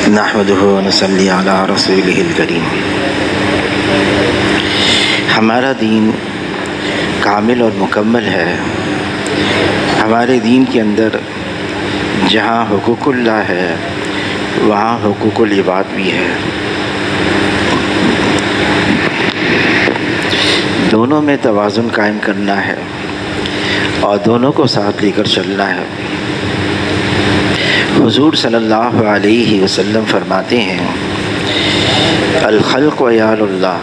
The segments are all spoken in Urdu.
نحمده ونصلی علی رسولہ الکریم۔ ہمارا دین کامل اور مکمل ہے۔ ہمارے دین کے اندر جہاں حقوق اللہ ہے وہاں حقوق العباد بھی ہے۔ دونوں میں توازن قائم کرنا ہے اور دونوں کو ساتھ لے کر چلنا ہے۔ حضور صلی اللہ علیہ وسلم فرماتے ہیں، الخلق عیال اللہ،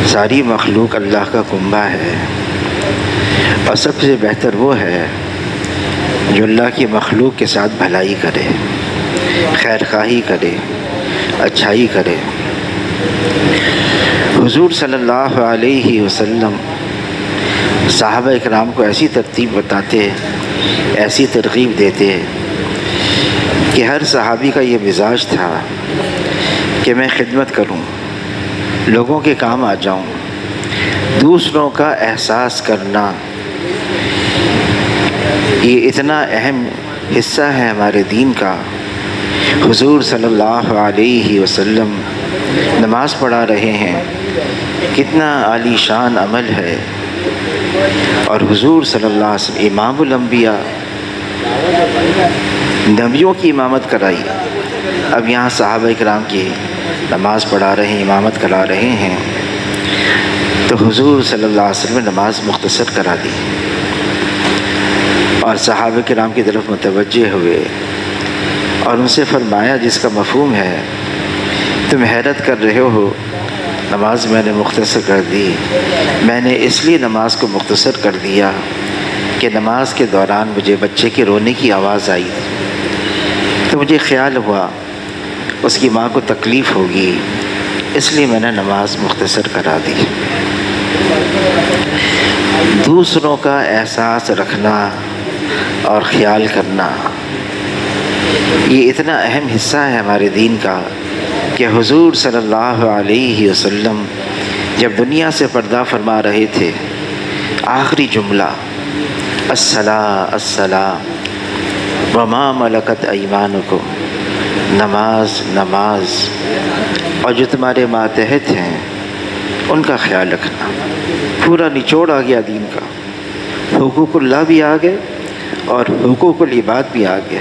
ساری مخلوق اللہ کا کنبہ ہے، اور سب سے بہتر وہ ہے جو اللہ کی مخلوق کے ساتھ بھلائی کرے، خیر خواہی کرے، اچھائی کرے۔ حضور صلی اللہ علیہ وسلم صحابہ اکرام کو ایسی ترتیب بتاتے، ایسی ترغیب دیتے کہ ہر صحابی کا یہ مزاج تھا کہ میں خدمت کروں، لوگوں کے کام آ جاؤں، دوسروں کا احساس کرنا یہ اتنا اہم حصہ ہے ہمارے دین کا۔ حضور صلی اللہ علیہ وسلم نماز پڑھا رہے ہیں، کتنا عالی شان عمل ہے، اور حضور صلی اللہ علیہ وسلم امام الانبیاء، نبیوں کی امامت کرائی۔ اب یہاں صحابہ اکرام کی نماز پڑھا رہے ہیں، امامت کرا رہے ہیں، تو حضور صلی اللہ علیہ وسلم نے نماز مختصر کرا دی اور صحابہ کرام کی طرف متوجہ ہوئے اور ان سے فرمایا، جس کا مفہوم ہے تم حیرت کر رہے ہو، نماز میں نے مختصر کر دی، میں نے اس لیے نماز کو مختصر کر دیا کہ نماز کے دوران مجھے بچے کے رونے کی آواز آئی، تو مجھے خیال ہوا اس کی ماں کو تکلیف ہوگی، اس لیے میں نے نماز مختصر کرا دی۔ دوسروں کا احساس رکھنا اور خیال کرنا یہ اتنا اہم حصہ ہے ہمارے دین کا کہ حضور صلی اللہ علیہ وسلم جب دنیا سے پردہ فرما رہے تھے، آخری جملہ الصلاۃ الصلاۃ وما ملکت ایمانکم، نماز نماز، اور جو تمہارے ماتحت ہیں ان کا خیال رکھنا۔ پورا نچوڑ آ گیا دین کا، حقوق اللہ بھی آ گئے اور حقوق العباد بھی آ گئے،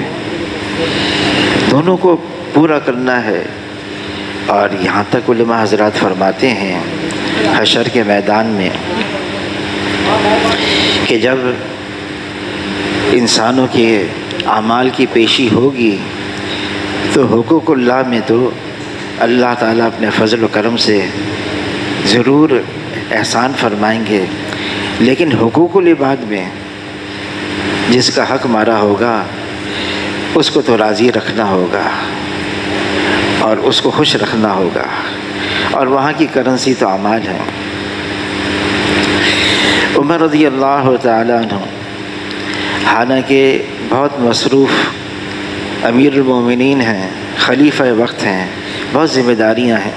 دونوں کو پورا کرنا ہے۔ اور یہاں تک علماء حضرات فرماتے ہیں حشر کے میدان میں کہ جب انسانوں کے اعمال کی پیشی ہوگی تو حقوق اللہ میں تو اللہ تعالیٰ اپنے فضل و کرم سے ضرور احسان فرمائیں گے، لیکن حقوق العباد میں جس کا حق مارا ہوگا اس کو تو راضی رکھنا ہوگا اور اس کو خوش رکھنا ہوگا، اور وہاں کی کرنسی تو اعمال ہے۔ عمر رضی اللہ تعالیٰ عنہ حالانکہ بہت مصروف امیر المومنین ہیں، خلیفہ وقت ہیں، بہت ذمہ داریاں ہیں،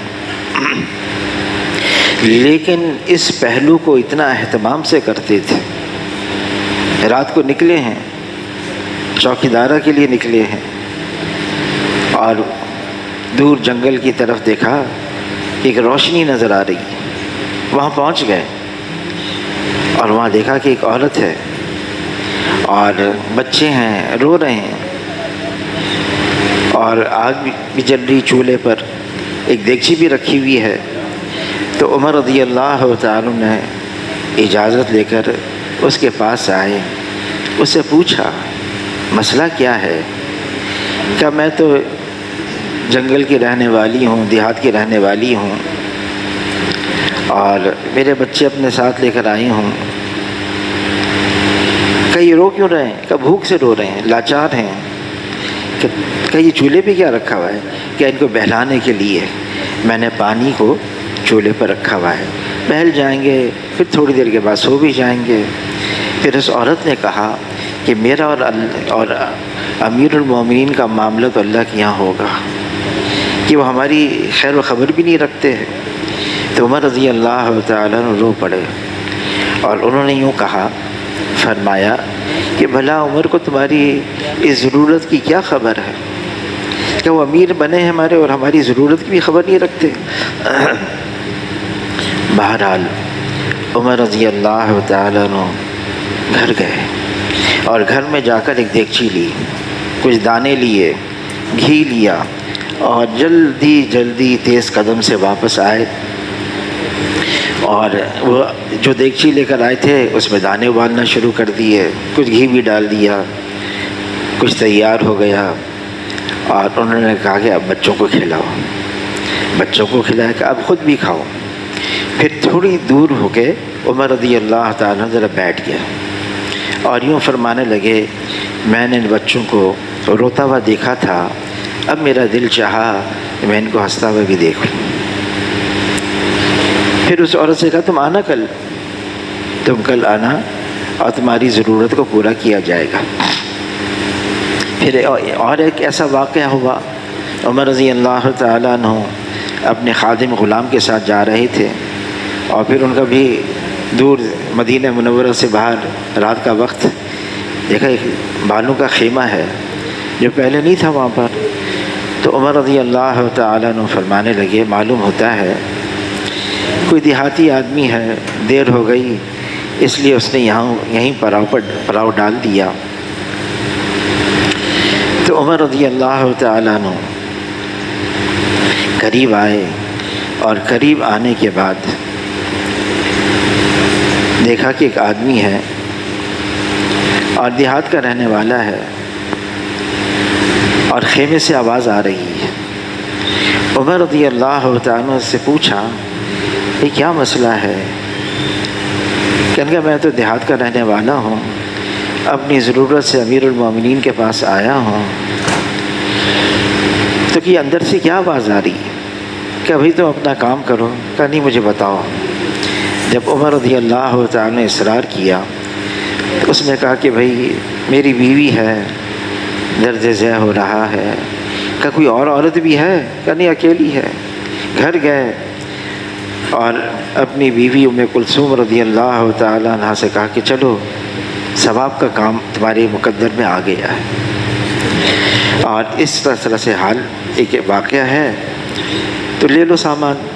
لیکن اس پہلو کو اتنا اہتمام سے کرتے تھے۔ رات کو نکلے ہیں، چوکیدارہ کے لیے نکلے ہیں، اور دور جنگل کی طرف دیکھا کہ ایک روشنی نظر آ رہی، وہاں پہنچ گئے اور وہاں دیکھا کہ ایک عورت ہے اور بچے ہیں، رو رہے ہیں، اور آگ بھی جل رہی چولہے پر، ایک دیگچی بھی رکھی ہوئی ہے۔ تو عمر رضی اللہ تعالیٰ نے اجازت لے کر اس کے پاس آئے، اس سے پوچھا مسئلہ کیا ہے؟ کہ میں تو جنگل کی رہنے والی ہوں، دیہات کی رہنے والی ہوں، اور میرے بچے اپنے ساتھ لے کر آئی ہوں۔ کہ یہ رو کیوں رہے ہیں؟ کہ بھوک سے رو رہے ہیں، لاچار ہیں۔ کہ یہ چولہے پہ کیا رکھا ہوا ہے؟ کہ ان کو بہلانے کے لیے میں نے پانی کو چولہے پر رکھا ہوا ہے، بہل جائیں گے، پھر تھوڑی دیر کے بعد سو بھی جائیں گے۔ پھر اس عورت نے کہا کہ میرا اور امیر المومنین کا معاملہ تو اللہ کے یہاں ہوگا، کہ وہ ہماری خیر و خبر بھی نہیں رکھتے ہیں۔ تو عمر رضی اللہ تعالیٰ عنہ رو پڑے اور انہوں نے یوں کہا، فرمایا کہ بھلا عمر کو تمہاری اس ضرورت کی کیا خبر ہے کہ وہ امیر بنے ہیں ہمارے اور ہماری ضرورت کی بھی خبر نہیں رکھتے۔ بہرحال عمر رضی اللہ تعالیٰ عنہ گھر گئے اور گھر میں جا کر ایک دیگچی لی، کچھ دانے لیے، گھی لیا اور جلدی تیز قدم سے واپس آئے، اور وہ جو دیگچی لے کر آئے تھے اس میں دانے ابالنا شروع کر دیے، کچھ گھی بھی ڈال دیا، کچھ تیار ہو گیا، اور انہوں نے کہا کہ اب بچوں کو کھلاؤ۔ بچوں کو کھلایا کہ اب خود بھی کھاؤ۔ پھر تھوڑی دور ہو کے عمر رضی اللہ تعالیٰ ذرا بیٹھ گیا اور یوں فرمانے لگے، میں نے ان بچوں کو روتا ہوا دیکھا تھا، اب میرا دل چاہا کہ میں ان کو ہنستا ہوا بھی دیکھ لوں۔ پھر اس عورت سے کہا، تم کل آنا اور تمہاری ضرورت کو پورا کیا جائے گا۔ پھر اور ایک ایسا واقعہ ہوا، عمر رضی اللہ تعالیٰ عنہ اپنے خادم غلام کے ساتھ جا رہے تھے، اور پھر ان کا بھی دور مدینہ منورہ سے باہر رات کا وقت دیکھا ایک بالوں کا خیمہ ہے جو پہلے نہیں تھا وہاں پر، تو عمر رضی اللہ تعالیٰ عنہ فرمانے لگے، معلوم ہوتا ہے کوئی دیہاتی آدمی ہے، دیر ہو گئی اس لیے اس نے یہیں پڑاؤ ڈال دیا۔ تو عمر رضی اللہ تعالیٰ عنہ قریب آئے، اور قریب آنے کے بعد دیکھا کہ ایک آدمی ہے اور دیہات کا رہنے والا ہے، اور خیمے سے آواز آ رہی ہے۔ عمر رضی اللہ تعالیٰ سے پوچھا، یہ کیا مسئلہ ہے؟ کہنے کہ میں تو دیہات کا رہنے والا ہوں، اپنی ضرورت سے امیر المومنین کے پاس آیا ہوں۔ تو کہ اندر سے کیا آواز آ رہی کہ ابھی تم اپنا کام کرو؟ کہا نہیں، مجھے بتاؤ۔ جب عمر رضی اللہ تعالیٰ نے اصرار کیا تو اس نے کہا کہ بھائی میری بیوی ہے، درد ذہ ہو رہا ہے۔ کہا کوئی اور عورت بھی ہے؟ کہا نہیں، اکیلی ہے۔ گھر گئے اور اپنی بیوی ام کلثوم رضی اللہ تعالیٰ عنہ سے کہا کہ چلو ثواب کا کام تمہارے مقدر میں آ گیا ہے، اور اس طرح سے حال ایک واقعہ ہے، تو لے لو سامان۔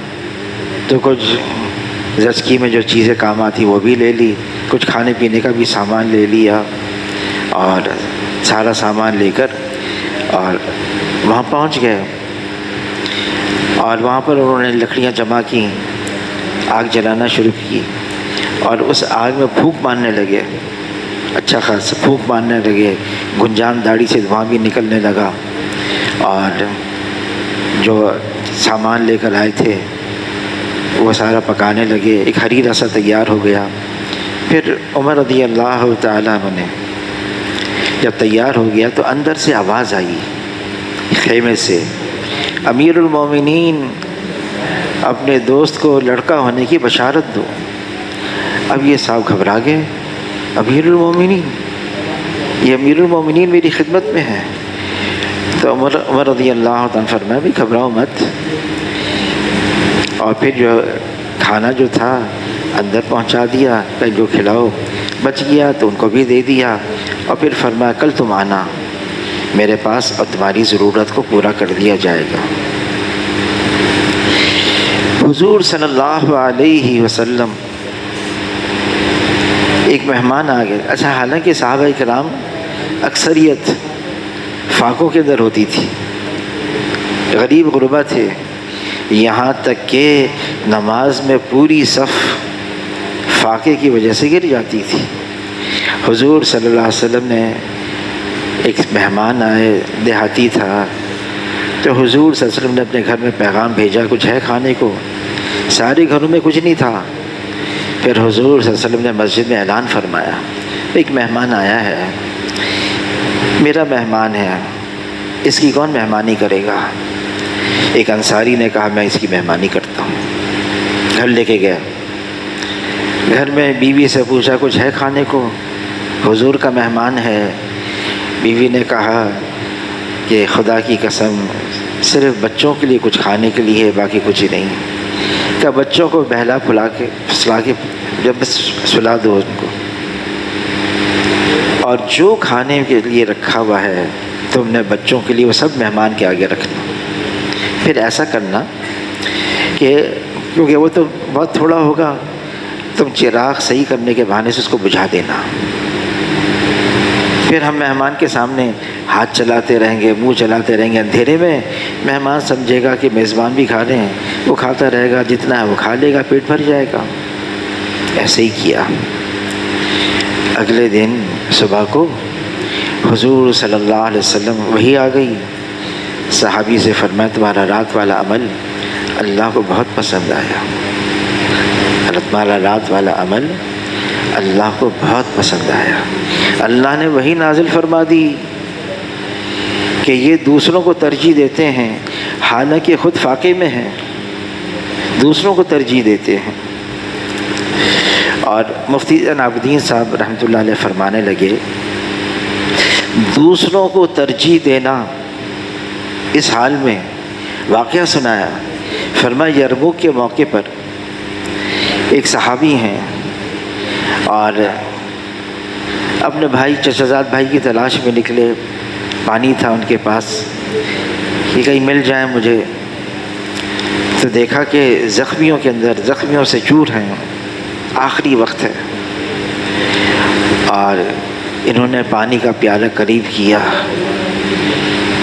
تو کچھ زچگی میں جو چیزیں کام آتی وہ بھی لے لی، کچھ کھانے پینے کا بھی سامان لے لیا، اور سارا سامان لے کر اور وہاں پہنچ گئے، اور وہاں پر انہوں نے لکڑیاں جمع کی، آگ جلانا شروع کی، اور اس آگ میں پھونک مارنے لگے، اچھا خاصا پھونک مارنے لگے، گنجان داڑھی سے دھواں بھی نکلنے لگا، اور جو سامان لے کر آئے تھے وہ سارا پکانے لگے، ایک حریرہ سا تیار ہو گیا۔ پھر عمر رضی اللہ تعالیٰ عنہ نے جب تیار ہو گیا تو اندر سے آواز آئی خیمے سے، امیر المومنین اپنے دوست کو لڑکا ہونے کی بشارت دو۔ اب یہ صاحب گھبرا گئے، امیر المومنین، یہ امیر المومنین میری خدمت میں ہے۔ تو عمر رضی اللہ عنہ فرمایا بھی گھبراؤ مت، اور پھر جو کھانا جو تھا اندر پہنچا دیا، کل جو کھلاؤ بچ گیا تو ان کو بھی دے دیا، اور پھر فرمایا کل تم آنا میرے پاس اور تمہاری ضرورت کو پورا کر دیا جائے گا۔ حضور صلی اللہ علیہ وسلم ایک مہمان آ گئے۔ اچھا، حالانکہ صحابہ کرام اکثریت فاقوں کے اندر ہوتی تھی، غریب غربا تھے، یہاں تک کہ نماز میں پوری صف فاقے کی وجہ سے گر جاتی تھی۔ حضور صلی اللہ علیہ وسلم نے ایک مہمان آئے، دیہاتی تھا، تو حضور صلی اللہ علیہ وسلم نے اپنے گھر میں پیغام بھیجا کچھ ہے کھانے کو، سارے گھروں میں کچھ نہیں تھا۔ پھر حضور صلی اللہ علیہ وسلم نے مسجد میں اعلان فرمایا، ایک مہمان آیا ہے، میرا مہمان ہے، اس کی کون مہمانی کرے گا؟ ایک انصاری نے کہا میں اس کی مہمانی کرتا ہوں۔ گھر لے کے گئے، گھر میں بیوی سے پوچھا کچھ ہے کھانے کو؟ حضور کا مہمان ہے۔ بیوی نے کہا کہ خدا کی قسم صرف بچوں کے لیے کچھ کھانے کے لیے ہے، باقی کچھ ہی نہیں۔ کہ بچوں کو بہلا پھلا کے پھسلا کے جب سلا دو ان کو، اور جو کھانے کے لیے رکھا ہوا ہے تم نے بچوں کے لیے وہ سب مہمان کے آگے رکھنا. پھر ایسا کرنا کہ کیونکہ وہ تو بہت تھوڑا ہوگا، تم چراغ صحیح کرنے کے بہانے سے اس کو بجھا دینا. پھر ہم مہمان کے سامنے ہاتھ چلاتے رہیں گے، منہ چلاتے رہیں گے اندھیرے میں. مہمان سمجھے گا کہ میزبان بھی کھا رہے ہیں، وہ کھاتا رہے گا، جتنا ہے وہ کھا لے گا، پیٹ بھر جائے گا. ایسے ہی کیا. اگلے دن صبح کو حضور صلی اللہ علیہ وسلم وہی آ گئی. صحابی سے فرمایا تمہارا رات والا عمل اللہ کو بہت پسند آیا. تمہارا رات والا عمل اللہ کو بہت پسند آیا. اللہ نے وہی نازل فرما دی کہ یہ دوسروں کو ترجیح دیتے ہیں، حالانکہ خود فاقے میں ہیں، دوسروں کو ترجیح دیتے ہیں. اور مفتی زین العابدین صاحب رحمۃ اللہ علیہ فرمانے لگے دوسروں کو ترجیح دینا اس حال میں واقعہ سنایا. فرمایا یرموک کے موقع پر ایک صحابی ہیں اور اپنے بھائی چچا زاد بھائی کی تلاش میں نکلے. پانی تھا ان کے پاس کہ کہیں مل جائیں مجھے. تو دیکھا کہ زخمیوں کے اندر زخمیوں سے چور ہیں، آخری وقت ہے، اور انہوں نے پانی کا پیالہ قریب کیا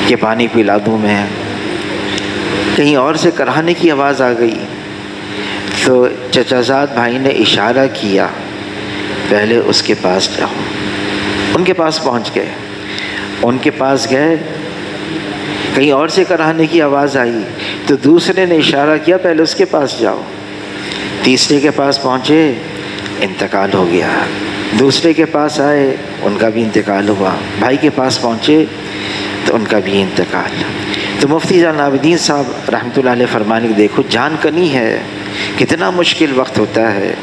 کہ پانی پلا دوں میں. کہیں اور سے کراہنے کی آواز آ گئی تو چچا زاد بھائی نے اشارہ کیا پہلے اس کے پاس جاؤ. ان کے پاس پہنچ گئے، ان کے پاس گئے، کہیں اور سے کراہنے کی آواز آئی تو دوسرے نے اشارہ کیا پہلے اس کے پاس جاؤ. تیسرے کے پاس پہنچے، انتقال ہو گیا. دوسرے کے پاس آئے، ان کا بھی انتقال ہوا. بھائی کے پاس پہنچے تو ان کا بھی انتقال. تو مفتی زین العابدین صاحب رحمۃ اللہ علیہ فرمانے دیکھو جان کنی ہے، کتنا مشکل وقت ہوتا ہے.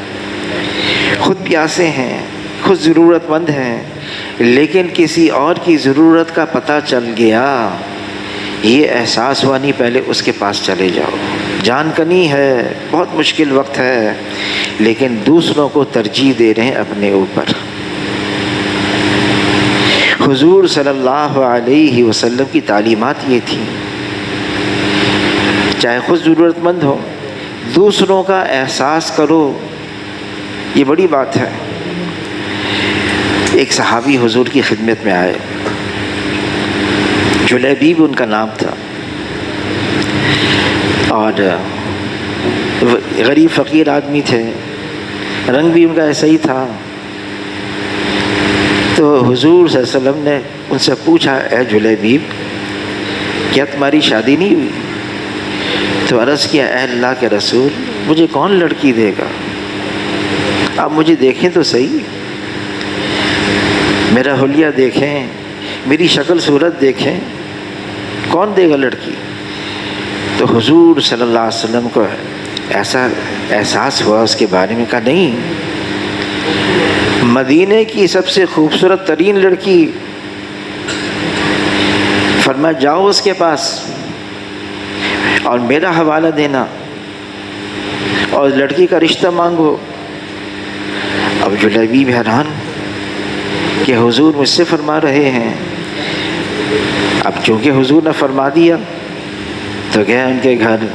خود پیاسے ہیں، خود ضرورت مند ہیں، لیکن کسی اور کی ضرورت کا پتہ چل گیا، یہ احساس ہوا نہیں پہلے اس کے پاس چلے جاؤ. جان کنی ہے، بہت مشکل وقت ہے، لیکن دوسروں کو ترجیح دے رہے ہیں اپنے اوپر. حضور صلی اللہ علیہ وسلم کی تعلیمات یہ تھیں، چاہے خود ضرورت مند ہو، دوسروں کا احساس کرو. یہ بڑی بات ہے. ایک صحابی حضور کی خدمت میں آئے، جلیبیب ان کا نام تھا، اور غریب فقیر آدمی تھے، رنگ بھی ان کا ایسا ہی تھا. تو حضور صلی اللہ علیہ وسلم نے ان سے پوچھا اے جلیبیب کیا تمہاری شادی نہیں ہوئی؟ تو عرض کیا اے اللہ کے رسول مجھے کون لڑکی دے گا؟ آپ مجھے دیکھیں تو صحیح، میرا حلیہ دیکھیں، میری شکل صورت دیکھیں، کون دے گا لڑکی؟ تو حضور صلی اللہ علیہ وسلم کو ایسا احساس ہوا اس کے بارے میں. کہا نہیں، مدینے کی سب سے خوبصورت ترین لڑکی. فرمایا جاؤ اس کے پاس اور میرا حوالہ دینا اور لڑکی کا رشتہ مانگو. اب جلیبیب حیران کہ حضور مجھ سے فرما رہے ہیں. اب چونکہ حضور نے فرما دیا تو گئے ان کے گھر،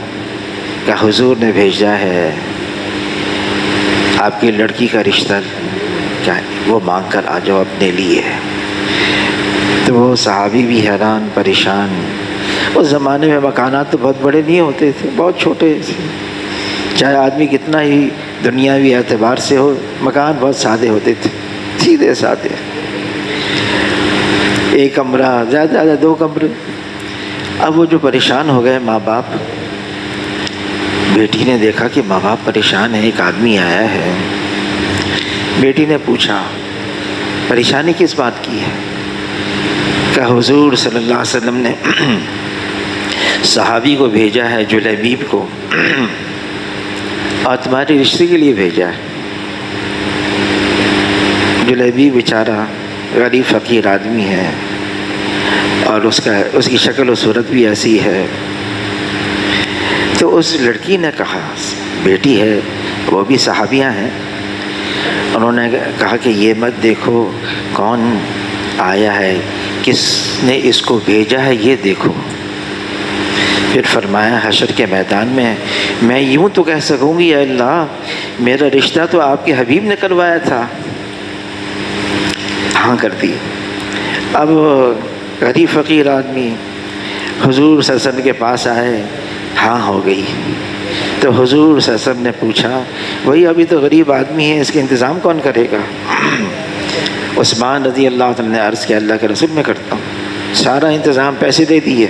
کہ حضور نے بھیجا ہے آپ کی لڑکی کا رشتہ وہ مانگ کر آ جاؤ اپنے لیے. تو وہ صحابی بھی حیران پریشان. اس زمانے میں مکانات تو بہت بڑے نہیں ہوتے تھے، بہت چھوٹے تھے، چاہے آدمی کتنا ہی دنیاوی اعتبار سے ہو، مکان بہت سادے ہوتے تھے، سیدھے سادے، ایک کمرہ، زیادہ زیادہ 2 کمرے. اب وہ جو پریشان ہو گئے ماں باپ، بیٹی نے دیکھا کہ ماں باپ پریشان ہیں، ایک آدمی آیا ہے. بیٹی نے پوچھا پریشانی کس بات کی ہے؟ کہ حضور صلی اللہ علیہ وسلم نے صحابی کو بھیجا ہے جلیبیب کو اور تمہارے رشتے کے لیے بھیجا ہے. جلیبیب بیچارہ غریب فقیر آدمی ہے اور اس کی شکل و صورت بھی ایسی ہے. تو اس لڑکی نے کہا، بیٹی ہے وہ بھی صحابیاں ہیں، انہوں نے کہا کہ یہ مت دیکھو کون آیا ہے، کس نے اس کو بھیجا ہے یہ دیکھو۔ پھر فرمایا حشر کے میدان میں یوں تو کہہ سکوں گی اے اللہ میرا رشتہ تو آپ کے حبیب نے کروایا تھا۔ ہاں کر دی۔ اب غریب فقیر آدمی حضور صلی اللہ علیہ وسلم کے پاس آئے، ہاں ہو گئی۔ تو حضور صلی اللہ علیہ وسلم نے پوچھا وہی ابھی تو غریب آدمی ہے، اس کے انتظام کون کرے گا؟ عثمان رضی اللہ عنہ نے عرض کیا اللہ کے رسول میں کرتا ہوں، سارا انتظام پیسے دے دیے،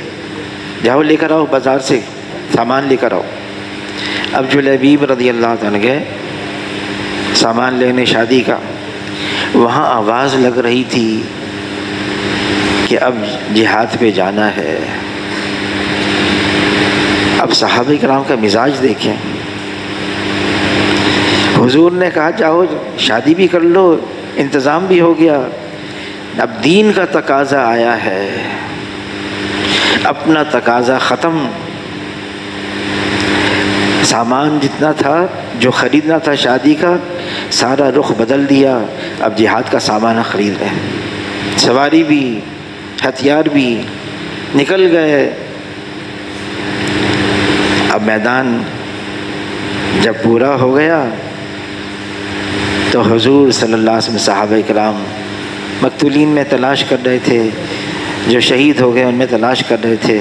جاؤ لے کر آؤ بازار سے سامان لے کر آؤ۔ اب جلیبیب رضی اللہ عنہ گئے سامان لینے شادی کا، وہاں آواز لگ رہی تھی کہ اب جہاد پہ جانا ہے۔ اب صحابہ کرام کا مزاج دیکھیں، حضور نے کہا جاؤ شادی بھی کر لو، انتظام بھی ہو گیا، اب دین کا تقاضا آیا ہے، اپنا تقاضا ختم، سامان جتنا تھا جو خریدنا تھا شادی کا سارا رخ بدل دیا، اب جہاد کا سامان خرید رہے ہیں، سواری بھی ہتھیار بھی نکل گئے۔ اب میدان جب پورا ہو گیا تو حضور صلی اللہ علیہ وسلم صحابہ کرام مقتولین میں تلاش کر رہے تھے، جو شہید ہو گئے ان میں تلاش کر رہے تھے،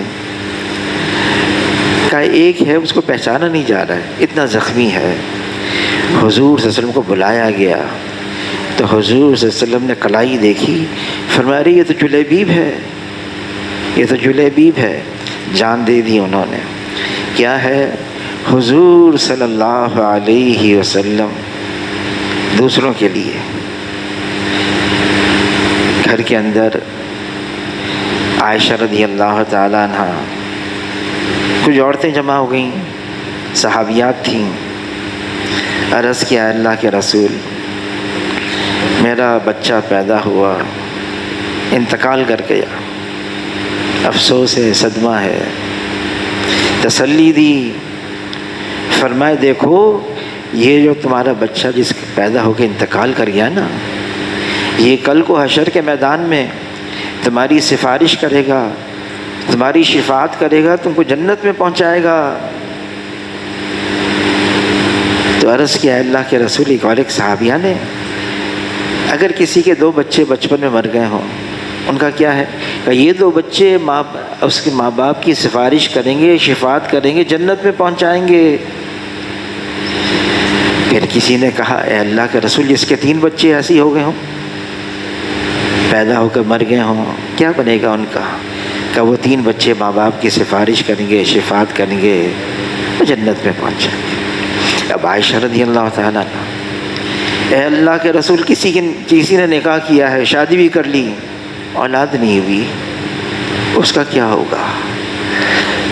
کہ ایک ہے اس کو پہچانا نہیں جا رہا ہے، اتنا زخمی ہے۔ حضور صلی اللہ علیہ وسلم کو بلایا گیا تو حضور صلی اللہ علیہ وسلم نے کلائی دیکھی، فرمایا یہ تو جلیبیب ہے، یہ تو جلیبیب ہے، جان دے دی انہوں نے۔ کیا ہے؟ حضور صلی اللہ علیہ وسلم دوسروں کے لیے گھر کے اندر عائشہ رضی اللہ تعالیٰ عنہ، کچھ عورتیں جمع ہو گئیں، صحابیات تھیں، عرض کیا اللہ کے رسول میرا بچہ پیدا ہوا انتقال کر گیا، افسوس ہے، صدمہ ہے۔ تسلی دی، فرمائے دیکھو یہ جو تمہارا بچہ جس پیدا ہو کے انتقال کر گیا نا، یہ کل کو حشر کے میدان میں تمہاری سفارش کرے گا، تمہاری شفاعت کرے گا، تم کو جنت میں پہنچائے گا۔ تو عرض کیا اللہ کے رسول، ایک صحابیہ نے اگر کسی کے 2 بچے بچپن میں مر گئے ہوں ان کا کیا ہے؟ کہ یہ 2 بچے اس کے ماں باپ کی سفارش کریں گے، شفاعت کریں گے، جنت میں پہنچائیں گے۔ پھر کسی نے کہا اے اللہ کے رسول جس کے 3 بچے ایسے ہو گئے ہوں، پیدا ہو کر مر گئے ہوں، کیا بنے گا ان کا؟ کہ وہ 3 بچے ماں باپ کی سفارش کریں گے، شفاعت کریں گے، جنت میں پہنچ جائیں گے۔ اب عائشہ رضی اللہ تعالیٰ عنہ، اے اللہ کے رسول کسی نے نکاح کیا ہے، شادی بھی کر لی، اولاد نہیں ہوئی، اس کا کیا ہوگا؟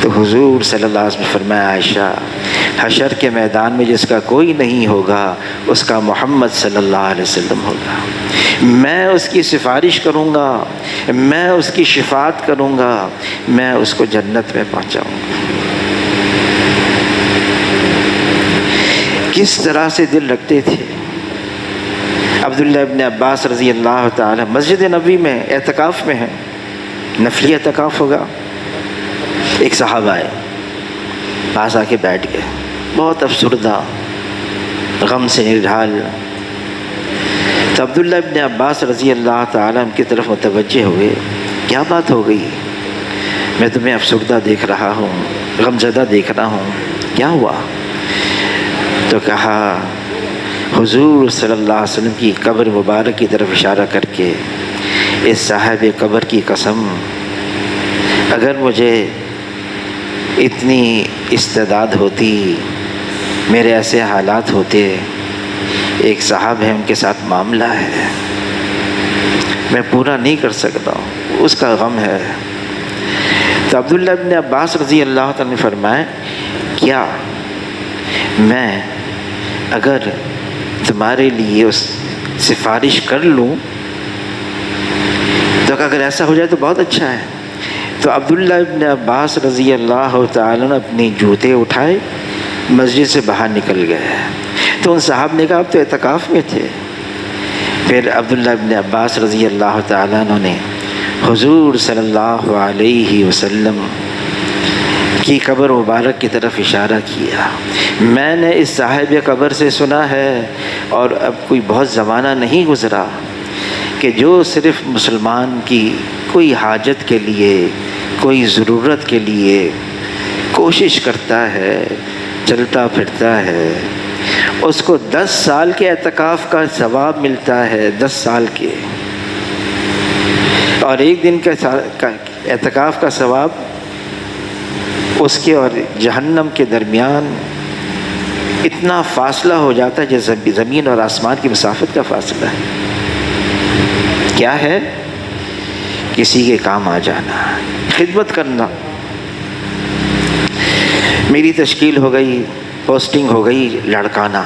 تو حضور صلی اللہ علیہ وسلم نے فرمایا عائشہ حشر کے میدان میں جس کا کوئی نہیں ہوگا اس کا محمد صلی اللہ علیہ وسلم ہوگا، میں اس کی سفارش کروں گا، میں اس کی شفاعت کروں گا، میں اس کو جنت میں پہنچاؤں گا۔ کس طرح سے دل رکھتے تھے۔ عبداللہ ابن عباس رضی اللہ تعالی مسجد نبوی میں اعتکاف میں ہیں، نفلی اعتکاف ہوگا، ایک صحابہ آئے، پاس آ کے بیٹھ گئے، بہت افسردہ، غم سے نڈھال۔ تو عبداللہ ابن عباس رضی اللہ تعالیٰ ان کی طرف متوجہ ہوئے، کیا بات ہو گئی؟ میں تمہیں افسردہ دیکھ رہا ہوں، غم زدہ دیکھ رہا ہوں، کیا ہوا؟ تو کہا حضور صلی اللہ علیہ وسلم کی قبر مبارک کی طرف اشارہ کر کے، اس صاحب قبر کی قسم، اگر مجھے اتنی استعداد ہوتی، میرے ایسے حالات ہوتے، ایک صاحب ہے ان کے ساتھ معاملہ ہے، میں پورا نہیں کر سکتا ہوں، اس کا غم ہے۔ تو عبداللہ ابن عباس رضی اللہ تعالیٰ نے فرمایا، کیا میں اگر تمہارے لیے اس سفارش کر لوں تو اگر ایسا ہو جائے تو بہت اچھا ہے۔ تو عبداللہ ابن عباس رضی اللہ تعالیٰ نے اپنے جوتے اٹھائے، مسجد سے باہر نکل گئے۔ تو ان صاحب نے کہا اب تو اعتکاف میں تھے۔ پھر عبداللہ ابن عباس رضی اللہ تعالیٰ عنہ نے حضور صلی اللہ علیہ وسلم کی قبر مبارک کی طرف اشارہ کیا۔ میں نے اس صاحب قبر سے سنا ہے، اور اب کوئی بہت زمانہ نہیں گزرا کہ جو صرف مسلمان کی کوئی حاجت کے لیے، کوئی ضرورت کے لیے کوشش کرتا ہے، چلتا پھرتا ہے، اس کو 10 سال کے اعتکاف کا ثواب ملتا ہے، 10 سال کے، اور ایک دن کا اعتکاف کا ثواب اس کے اور جہنم کے درمیان اتنا فاصلہ ہو جاتا ہے جیسے زمین اور آسمان کی مسافت کا فاصلہ ہے۔ کیا ہے؟ کسی کے کام آ جانا، خدمت کرنا۔ میری تشکیل ہو گئی، پوسٹنگ ہو گئی لاڑکانہ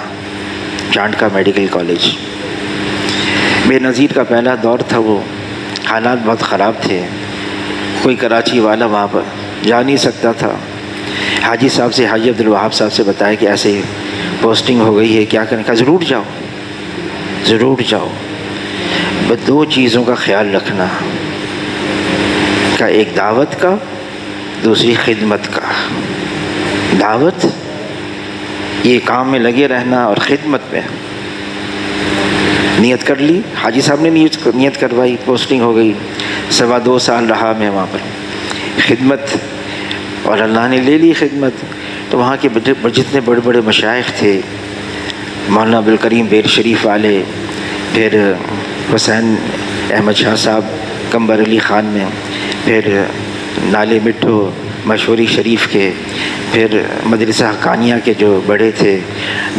چانڈکا میڈیکل کالج۔ بے نظیر کا پہلا دور تھا، وہ حالات بہت خراب تھے، کوئی کراچی والا وہاں پر جا نہیں سکتا تھا۔ حاجی صاحب سے، حاجی عبدالوہاب صاحب سے بتایا کہ ایسے پوسٹنگ ہو گئی ہے، کیا کرنے کا؟ ضرور جاؤ، ضرور جاؤ، بس 2 چیزوں کا خیال رکھنا، ایک دعوت کا، دوسری خدمت کا۔ دعوت، یہ کام میں لگے رہنا، اور خدمت میں نیت کر لی۔ حاجی صاحب نے نیت کروائی، پوسٹنگ ہو گئی، 2.25 سال رہا میں وہاں پر خدمت، اور اللہ نے لے لی خدمت۔ تو وہاں کے جتنے بڑے بڑے مشائخ تھے، مولانا عبدالکریم بیر شریف والے، پھر حسین احمد شاہ صاحب کمبر علی خان میں، پھر نالے مٹھو مشوری شریف کے، پھر مدرسہ حقانیہ کے جو بڑے تھے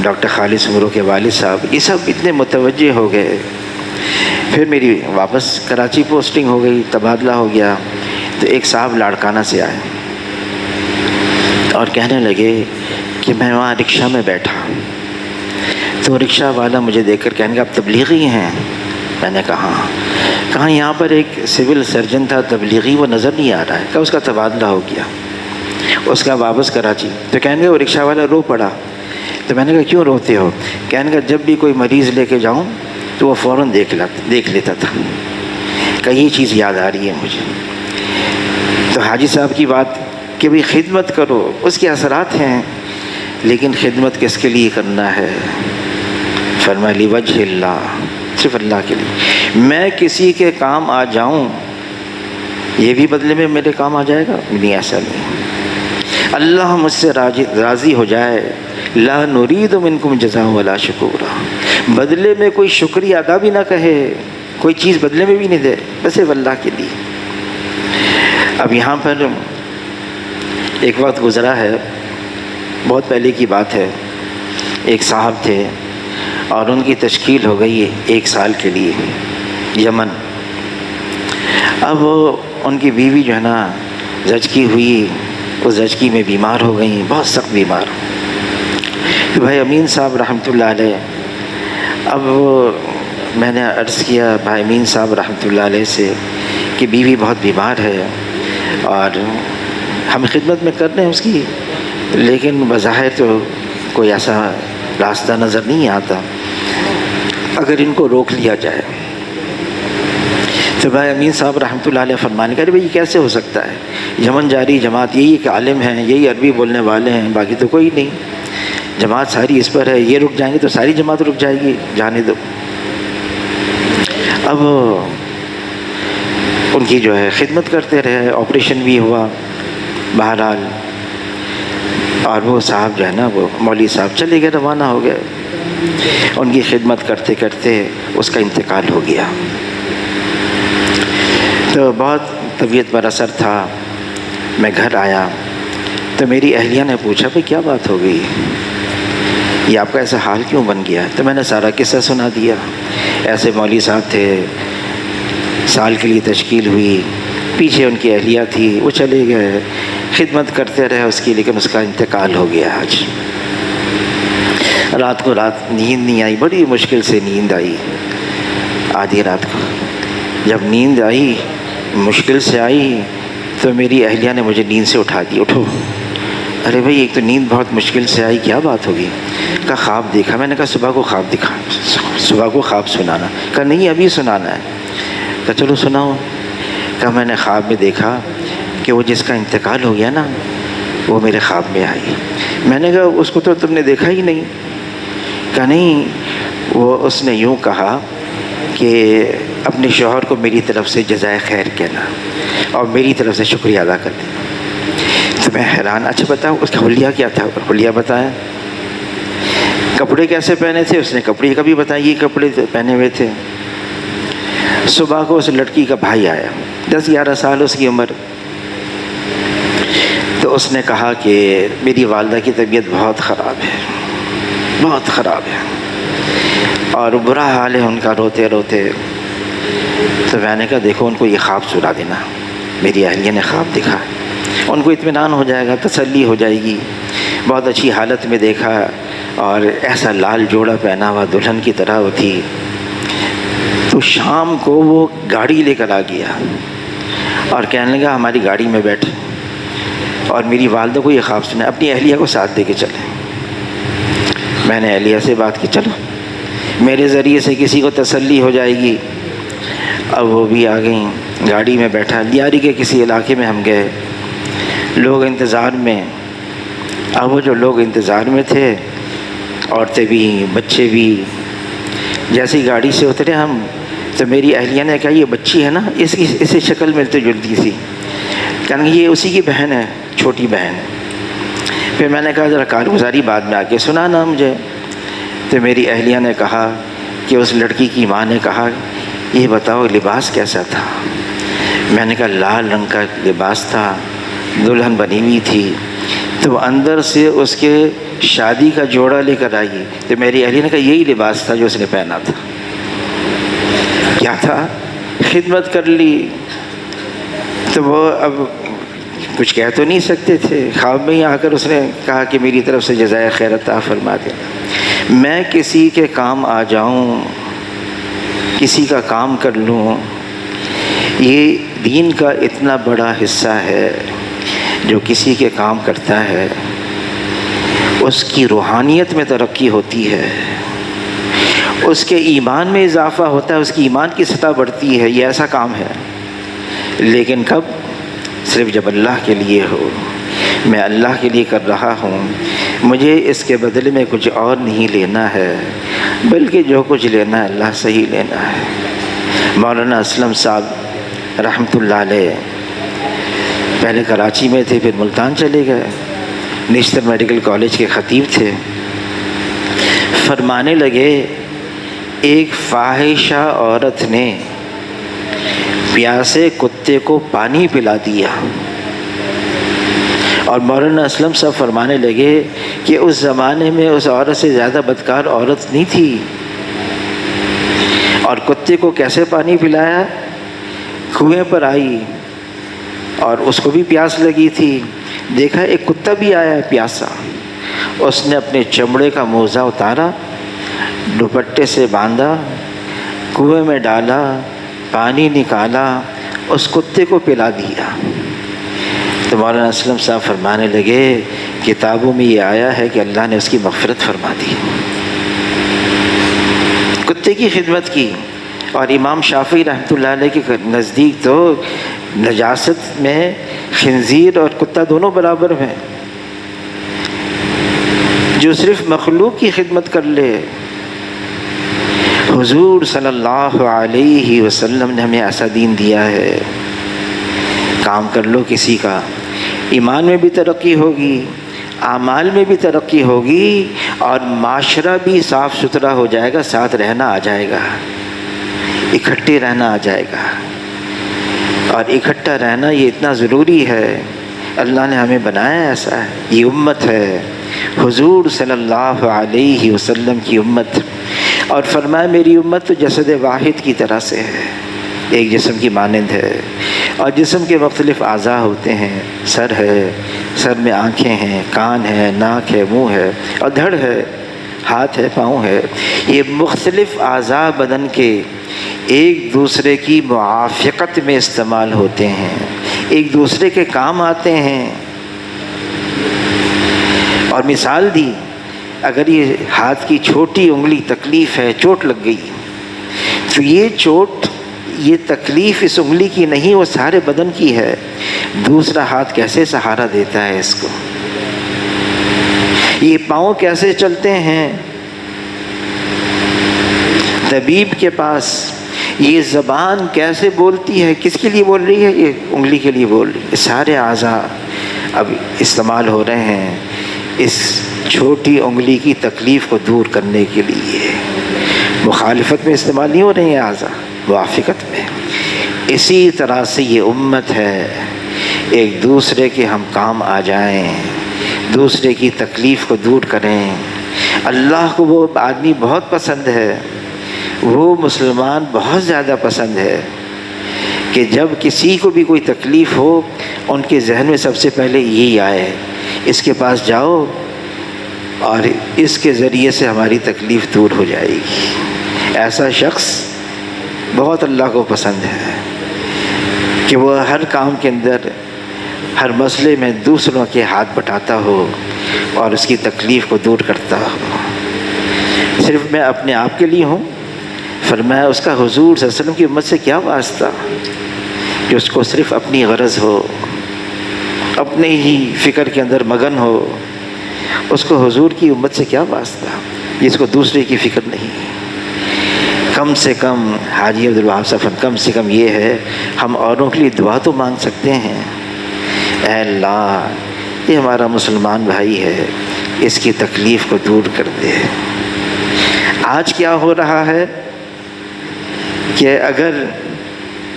ڈاکٹر خالد سمرو کے والد صاحب، یہ سب اتنے متوجہ ہو گئے۔ پھر میری واپس کراچی پوسٹنگ ہو گئی، تبادلہ ہو گیا۔ تو ایک صاحب لاڑکانہ سے آئے اور کہنے لگے کہ میں وہاں رکشہ میں بیٹھا، تو رکشہ والا مجھے دیکھ کر کہنے لگا آپ تبلیغی ہیں؟ میں نے کہا کہاں یہاں پر ایک سول سرجن تھا تبلیغی، وہ نظر نہیں آ رہا ہے۔ کہا اس کا تبادلہ ہو گیا، اس کا واپس کراچی۔ تو کہنے وہ رکشہ والا رو پڑا۔ تو میں نے کہا کیوں روتے ہو؟ کہنے کا جب بھی کوئی مریض لے کے جاؤں تو وہ فوراً دیکھ لیتا تھا، کہ یہ چیز یاد آ رہی ہے مجھے۔ تو حاجی صاحب کی بات کہ بھی خدمت کرو، اس کے اثرات ہیں، لیکن خدمت کس کے لیے کرنا ہے؟ فرمایا لوجہ اللہ، صرف اللہ کے لیے۔ میں کسی کے کام آ جاؤں، یہ بھی بدلے میں میرے کام آ جائے گا؟ نہیں، ایسا نہیں۔ اللہ مجھ سے راضی ہو جائے، لا نرید منکم جزاء ولا شکورا، بدلے میں کوئی شکریہ ادا بھی نہ کہے، کوئی چیز بدلے میں بھی نہیں دے، بس صرف اللہ کے لیے۔ اب یہاں پر ایک وقت گزرا ہے، بہت پہلے کی بات ہے، ایک صاحب تھے اور ان کی تشکیل ہو گئی 1 سال کے لیے یمن۔ اب ان کی بیوی جو ہے نا زچگی ہوئی، اس زچگی میں بیمار ہو گئیں، بہت سخت بیمار۔ بھائی امین صاحب رحمۃ اللہ علیہ، اب میں نے عرض کیا بھائی امین صاحب رحمۃ اللہ علیہ سے کہ بیوی بہت بیمار ہے اور ہم خدمت میں کر رہے ہیں اس کی، لیکن بظاہر تو کوئی ایسا راستہ نظر نہیں آتا، اگر ان کو روک لیا جائے۔ تو بھائی امین صاحب رحمۃ اللہ علیہ فرمانے کا بھائی یہ کیسے ہو سکتا ہے؟ یمن جاری جماعت یہی کہ عالم ہیں، یہی عربی بولنے والے ہیں، باقی تو کوئی نہیں، جماعت ساری اس پر ہے، یہ رک جائیں گے تو ساری جماعت رک جائے گی، جانے دو۔ اب ان کی جو ہے خدمت کرتے رہے، آپریشن بھی ہوا بہرحال، اور وہ صاحب جو ہے نا وہ مولوی صاحب چلے گئے، روانہ ہو گئے۔ ان کی خدمت کرتے کرتے اس کا انتقال ہو گیا۔ تو بہت طبیعت پر اثر تھا، میں گھر آیا تو میری اہلیہ نے پوچھا بھائی کیا بات ہو گئی، یہ آپ کا ایسا حال کیوں بن گیا؟ تو میں نے سارا قصہ سنا دیا، ایسے مولوی صاحب تھے، سال کے لیے تشکیل ہوئی، پیچھے ان کی اہلیہ تھی، وہ چلے گئے، خدمت کرتے رہے اس کی، لیکن اس کا انتقال ہو گیا آج۔ رات کو نیند نہیں آئی، بڑی مشکل سے نیند آئی، آدھی رات کو جب نیند آئی، مشکل سے آئی، تو میری اہلیہ نے مجھے نیند سے اٹھا دی، اٹھو۔ ارے بھائی ایک تو نیند بہت مشکل سے آئی، کیا بات ہوگی؟ کہا خواب دیکھا۔ میں نے کہا صبح کو خواب دکھا، صبح کو خواب سنانا؟ کہا نہیں ابھی سنانا ہے۔ کہا چلو سناؤ۔ کہا میں نے خواب میں دیکھا کہ وہ جس کا انتقال ہو گیا نا وہ میرے خواب میں آئی۔ میں نے کہا اس کو تو تم نے دیکھا ہی نہیں۔ کہا نہیں، وہ اس نے یوں کہا کہ اپنے شوہر کو میری طرف سے جزائے خیر کہنا اور میری طرف سے شکریہ ادا کر دینا۔ تو میں حیران، اچھا بتاؤ اس کا حلیہ کیا تھا؟ حلیہ بتایا۔ کپڑے کیسے پہنے تھے؟ اس نے کپڑے کا بھی بتایا، یہ کپڑے پہنے ہوئے تھے۔ صبح کو اس لڑکی کا بھائی آیا، 10-11 سال اس کی عمر۔ تو اس نے کہا کہ میری والدہ کی طبیعت بہت خراب ہے، بہت خراب ہے، اور برا حال ہے ان کا، روتے روتے۔ تو میں نے کہا دیکھو ان کو یہ خواب سنا دینا، میری اہلیہ نے خواب دیکھا، ان کو اطمینان ہو جائے گا، تسلی ہو جائے گی۔ بہت اچھی حالت میں دیکھا اور ایسا لال جوڑا پہنا ہوا دلہن کی طرح وہ تھی۔ تو شام کو وہ گاڑی لے کر آ گیا اور کہنے لگا ہماری گاڑی میں بیٹھ، اور میری والدہ کو یہ خواب سنا، اپنی اہلیہ کو ساتھ دے کے چلے۔ میں نے اہلیہ سے بات کی، چلو میرے ذریعے سے کسی کو تسلی ہو جائے گی۔ اب وہ بھی آ گئیں، گاڑی میں بیٹھا، دیاری کے کسی علاقے میں ہم گئے، لوگ انتظار میں۔ اب وہ جو لوگ انتظار میں تھے، عورتیں بھی بچے بھی، جیسے ہی گاڑی سے اترے ہم، تو میری اہلیہ نے کہا یہ بچی ہے نا، اسی شکل ملتی جلتی سی، کہنے یہ اسی کی بہن ہے، چھوٹی بہن۔ پھر میں نے کہا ذرا کارگزاری بعد میں آ کے سنانا مجھے۔ تو میری اہلیہ نے کہا کہ اس لڑکی کی ماں نے کہا یہ بتاؤ لباس کیسا تھا؟ میں نے کہا لال رنگ کا لباس تھا، دلہن بنی ہوئی تھی، تو اندر سے اس کے شادی کا جوڑا لے کر آئی۔ تو میری اہلیہ نے کہا یہی لباس تھا جو اس نے پہنا تھا۔ کیا تھا؟ خدمت کر لی۔ تو وہ اب کچھ کہہ تو نہیں سکتے تھے، خواب میں ہی آ کر اس نے کہا کہ میری طرف سے جزائے خیر عطا فرما دے۔ میں کسی کے کام آ جاؤں، کسی کا کام کر لوں، یہ دین کا اتنا بڑا حصہ ہے۔ جو کسی کے کام کرتا ہے اس کی روحانیت میں ترقی ہوتی ہے، اس کے ایمان میں اضافہ ہوتا ہے، اس کی ایمان کی سطح بڑھتی ہے۔ یہ ایسا کام ہے، لیکن کب؟ صرف جب اللہ کے لیے ہو۔ میں اللہ کے لیے کر رہا ہوں، مجھے اس کے بدلے میں کچھ اور نہیں لینا ہے، بلکہ جو کچھ لینا ہے اللہ سے ہی لینا ہے۔ مولانا اسلم صاحب رحمۃ اللہ علیہ پہلے کراچی میں تھے، پھر ملتان چلے گئے، نشتر میڈیکل کالج کے خطیب تھے۔ فرمانے لگے ایک فاحشہ عورت نے پیاسے کتے کو پانی پلا دیا، اور مولانا اسلم صاحب فرمانے لگے کہ اس زمانے میں اس عورت سے زیادہ بدکار عورت نہیں تھی، اور کتے کو کیسے پانی پلایا؟ کنویں پر آئی اور اس کو بھی پیاس لگی تھی، دیکھا ایک کتا بھی آیا ہے پیاسا، اس نے اپنے چمڑے کا موزہ اتارا، دوپٹے سے باندھا، کنویں میں ڈالا، پانی نکالا، اس کتے کو پلا دیا۔ تو مولانا اسلم صاحب فرمانے لگے کتابوں میں یہ آیا ہے کہ اللہ نے اس کی مغفرت فرما دی، کتے کی خدمت کی۔ اور امام شافعی رحمۃ اللہ علیہ کے نزدیک تو نجاست میں خنزیر اور کتا دونوں برابر ہیں۔ جو صرف مخلوق کی خدمت کر لے، حضور صلی اللہ علیہ وسلم نے ہمیں ایسا دین دیا ہے، کام کر لو کسی کا، ایمان میں بھی ترقی ہوگی، اعمال میں بھی ترقی ہوگی، اور معاشرہ بھی صاف ستھرا ہو جائے گا، ساتھ رہنا آ جائے گا، اکٹھے رہنا آ جائے گا۔ اور اکٹھا رہنا یہ اتنا ضروری ہے، اللہ نے ہمیں بنایا ایسا ہے، یہ امت ہے حضور صلی اللہ علیہ وسلم کی امت، اور فرمایا میری امت تو جسد واحد کی طرح سے ہے، ایک جسم کی مانند ہے، اور جسم کے مختلف اعضاء ہوتے ہیں، سر ہے، سر میں آنکھیں ہیں، کان ہے، ناک ہے، منہ ہے، اور دھڑ ہے، ہاتھ ہے، پاؤں ہے۔ یہ مختلف اعضاء بدن کے ایک دوسرے کی موافقت میں استعمال ہوتے ہیں، ایک دوسرے کے کام آتے ہیں۔ اور مثال دی، اگر یہ ہاتھ کی چھوٹی انگلی تکلیف ہے، چوٹ لگ گئی، تو یہ چوٹ یہ تکلیف اس انگلی کی نہیں، وہ سارے بدن کی ہے، دوسرا ہاتھ کیسے سہارا دیتا ہے اس کو، یہ پاؤں کیسے چلتے ہیں طبیب کے پاس، یہ زبان کیسے بولتی ہے، کس کے لیے بول رہی ہے، یہ انگلی کے لیے بول رہی ہے۔ سارے اعضاء اب استعمال ہو رہے ہیں اس چھوٹی انگلی کی تکلیف کو دور کرنے کے لیے، مخالفت میں استعمال نہیں ہو رہے ہیں اعضاء، موافقت میں۔ اسی طرح سے یہ امت ہے، ایک دوسرے کے ہم کام آ جائیں، دوسرے کی تکلیف کو دور کریں۔ اللہ کو وہ آدمی بہت پسند ہے، وہ مسلمان بہت زیادہ پسند ہے کہ جب کسی کو بھی کوئی تکلیف ہو ان کے ذہن میں سب سے پہلے یہی آئے، اس کے پاس جاؤ اور اس کے ذریعے سے ہماری تکلیف دور ہو جائے گی۔ ایسا شخص بہت اللہ کو پسند ہے کہ وہ ہر کام کے اندر، ہر مسئلے میں دوسروں کے ہاتھ بٹاتا ہو اور اس کی تکلیف کو دور کرتا ہو۔ صرف میں اپنے آپ کے لیے ہوں، فرمایا اس کا حضور صلی اللہ علیہ وسلم کی امت سے کیا واسطہ کہ اس کو صرف اپنی غرض ہو، اپنے ہی فکر کے اندر مگن ہو، اس کو حضور کی امت سے کیا واسطہ جس کو دوسرے کی فکر نہیں۔ کم سے کم حاجی عبدالوہاب صاحب، کم سے کم یہ ہے ہم اوروں کے لیے دعا تو مانگ سکتے ہیں، اے اللہ یہ ہمارا مسلمان بھائی ہے، اس کی تکلیف کو دور کر دے۔ آج کیا ہو رہا ہے کہ اگر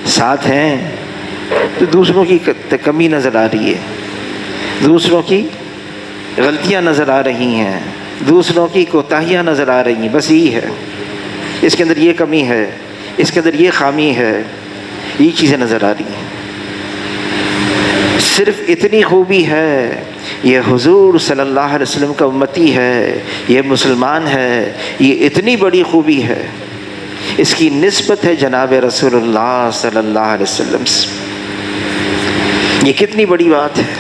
ساتھ ہیں تو دوسروں کی کمی نظر آ رہی ہے، دوسروں کی غلطیاں نظر آ رہی ہیں، دوسروں کی کوتاہیاں نظر آ رہی ہیں، بس یہی ہے، اس کے اندر یہ کمی ہے، اس کے اندر یہ خامی ہے، یہ چیزیں نظر آ رہی ہیں۔ صرف اتنی خوبی ہے، یہ حضور صلی اللہ علیہ وسلم کا امتی ہے، یہ مسلمان ہے، یہ اتنی بڑی خوبی ہے، اس کی نسبت ہے جناب رسول اللہ صلی اللہ علیہ وسلم سے۔ یہ کتنی بڑی بات ہے۔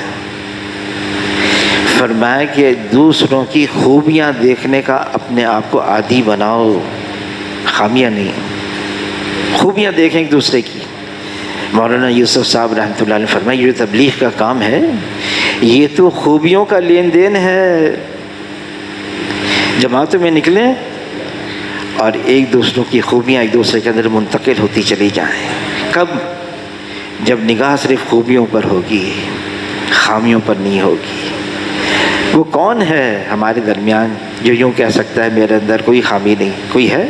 فرمایا کہ دوسروں کی خوبیاں دیکھنے کا اپنے آپ کو عادی بناؤ، خامیاں نہیں، خوبیاں دیکھیں ایک دوسرے کی۔ مولانا یوسف صاحب رحمۃ اللہ علیہ فرمایا یہ جو تبلیغ کا کام ہے یہ تو خوبیوں کا لین دین ہے۔ جماعتوں میں نکلیں اور ایک دوسروں کی خوبیاں ایک دوسرے کے اندر منتقل ہوتی چلی جائیں۔ کب؟ جب نگاہ صرف خوبیوں پر ہوگی، خامیوں پر نہیں ہوگی۔ وہ کون ہے ہمارے درمیان جو یوں کہہ سکتا ہے میرے اندر کوئی خامی نہیں؟ کوئی ہے؟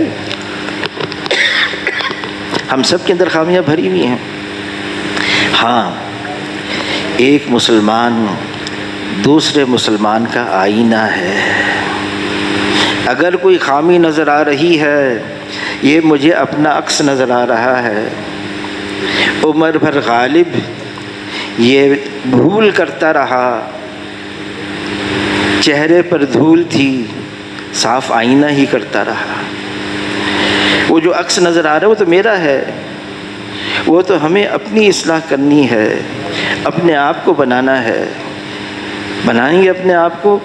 ہم سب کے اندر خامیاں بھری ہوئی ہیں۔ ہاں، ایک مسلمان دوسرے مسلمان کا آئینہ ہے۔ اگر کوئی خامی نظر آ رہی ہے، یہ مجھے اپنا عکس نظر آ رہا ہے۔ عمر بھر غالب یہ بھول کرتا رہا، چہرے پر دھول تھی، صاف آئینہ ہی کرتا رہا۔ وہ جو عکس نظر آ رہا ہے وہ تو میرا ہے، وہ تو ہمیں اپنی اصلاح کرنی ہے، اپنے آپ کو بنانا ہے۔ بنائیں گے اپنے آپ کو،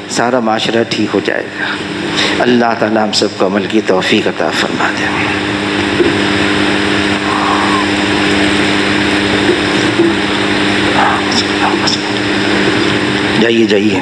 سارا معاشرہ ٹھیک ہو جائے گا۔ اللہ تعالیٰ ہم سب کو عمل کی توفیق عطا فرما دے۔ جائیے